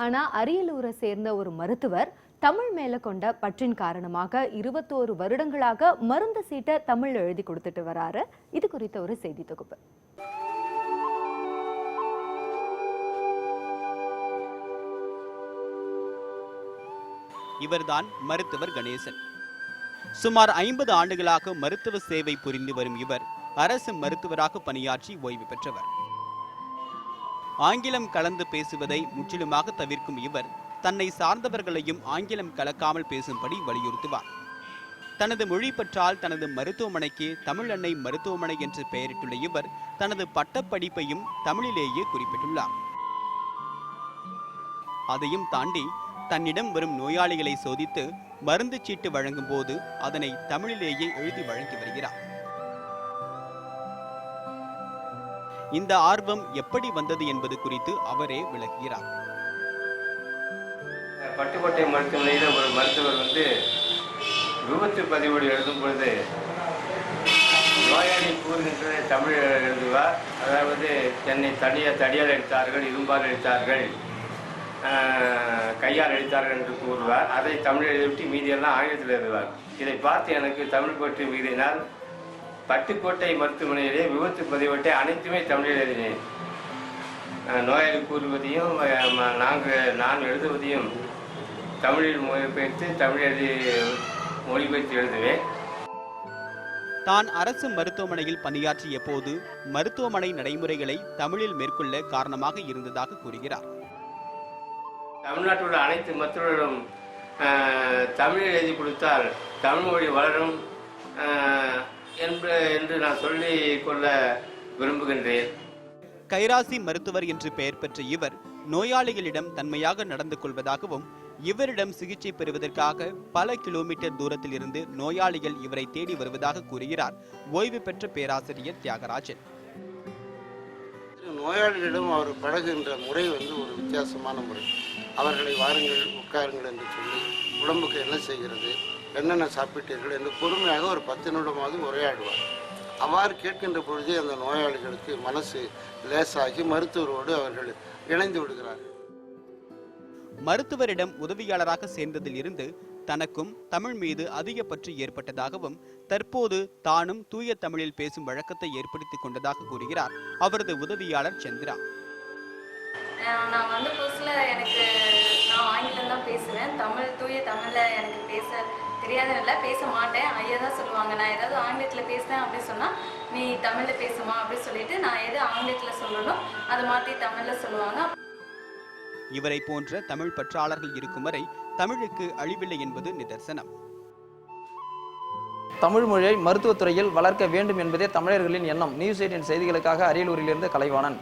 ஆனா அரியலூரை சேர்ந்த ஒரு மருத்துவர் தமிழ் மேல கொண்ட பற்றின் காரணமாக 21 வருடங்களாக மருந்து சீட்டை தமிழ் எழுதி கொடுத்துட்டு வராரு. இது குறித்த ஒரு செய்தி தொகுப்பு. இவர்தான் மருத்துவர் கணேசன். சுமார் 50 ஆண்டுகளாக மருத்துவ சேவை புரிந்து வரும் இவர் அரசு மருத்துவராக பணியாற்றி ஓய்வு பெற்றவர். ஆங்கிலம் கலந்து பேசுவதை முற்றிலுமாக தவிர்க்கும் இவர் தன்னை சார்ந்தவர்களையும் ஆங்கிலம் கலக்காமல் பேசும்படி வலியுறுத்துவார். தனது மொழி பற்றால் தனது மருத்துவமனைக்கு தமிழ் அன்னை மருத்துவமனை என்று பெயரிட்டுள்ள இவர் தனது பட்டப்படிப்பையும் தமிழிலேயே குறிப்பிட்டுள்ளார். அதையும் தாண்டி தன்னிடம் வரும் நோயாளிகளை சோதித்து மருந்து சீட்டு வழங்கும் போது அதனை தமிழிலேயே எழுதி வழங்கி வருகிறார். இந்த ஆர்வம் எப்படி வந்தது என்பது குறித்து அவரே விளக்குகிறார். பட்டுக்கோட்டை மருத்துவமனையில் ஒரு மருத்துவர் விபத்து பதிவோடு எழுதும் பொழுது நோயாளி கூறுகின்ற தமிழ் எழுதுவார். அதாவது என்னை தடியால் அடித்தார்கள், இரும்பால் அடித்தார்கள், கையால் அடித்தார்கள் என்று கூறுவார். அதை தமிழ் எழுதிவிட்டு மீதியெல்லாம் ஆங்கிலத்தில் எழுதுவார். இதை பார்த்து எனக்கு தமிழ் பற்றி மீறினால் பட்டுக்கோட்டை மருத்துவமனையிலே விபத்து பதிவேட்டை அனைத்துமே தமிழில் எழுதினேன். நோயாளி கூறுவதையும் நான் எழுதுவதையும் தமிழில் மொழிபெயர்த்து மொழிபெயர்த்து எழுதுவேன். தான் அரசு மருத்துவமனையில் பணியாற்றிய போது மருத்துவமனை நடைமுறைகளை தமிழில் மேற்கொள்ள காரணமாக இருந்ததாக கூறுகிறார். தமிழ்நாட்டில் உள்ள அனைத்து மருத்துவர்களும் தமிழில் எழுதி கொடுத்தால் தமிழ் மொழி வளரும் என்று நான் சொல்லிக் கொள்ள விரும்புகின்றேன். கைராசி மருத்துவர் என்று பெயர் பெற்ற இவர் நோயாளிகளிடம் தன்மையாக நடந்து கொள்வதாகவும் இவரிடம் சிகிச்சை பெறுவதற்காக பல கிலோமீட்டர் தூரத்தில் இருந்து நோயாளிகள் இவரை தேடி வருவதாக கூறுகிறார் ஓய்வு பெற்ற பேராசிரியர் தியாகராஜன். நோயாளிகளிடம் அவர் பழகுகின்ற முறை ஒரு வித்தியாசமான முறை. அவர்களை வாருங்கள், உட்காருங்கள் என்று சொல்லி உடம்புக்கு என்ன செய்கிறது, என்னென்ன சாப்பிட்டீர்கள் என்று பொறுமையாக ஒரு 10 நிமிடமாவது உரையாடுவார். அவ்வாறு கேட்கின்ற பொழுதே அந்த நோயாளிகளுக்கு மனசு லேசாகி மருத்துவரோடு அவர்கள் இணைந்து விடுகிறார்கள். மருத்துவரிடம் உதவியாளராக சேர்ந்ததில் இருந்து தனக்கும் தமிழ் மீது அதிக பற்று ஏற்பட்டதாகவும் தற்போது தானும் தூய தமிழில் பேசும் வழக்கத்தை ஏற்படுத்திக் கொண்டதாக கூறுகிறார் அவரது உதவியாளர் சந்திரா. நான் புதுசுல நான் ஆங்கிலம் தான் பேசுவேன். தூய தமிழ்ல எனக்கு பேச தெரியாதனால பேச மாட்டேன். ஐயா தான் சொல்லுவாங்க, நான் ஏதாவது ஆங்கிலத்தில் பேசுறேன் அப்படின்னு சொன்னா நீ தமிழ்ல பேசுமா அப்படின்னு சொல்லிட்டு நான் எது ஆங்கிலத்தில் சொல்லணும் அதை மாற்றி தமிழ்ல சொல்லுவாங்க. இவரை போன்ற தமிழ் பற்றாளர்கள் இருக்கும் வரை தமிழுக்கு அழிவில்லை என்பது நிதர்சனம். தமிழ் மொழியை மருத்துவத்துறையில் வளர்க்க வேண்டும் என்பதே தமிழர்களின் எண்ணம். நியூஸ் 18 செய்திகளுக்காக அரியலூரிலிருந்து கலைவாணன்.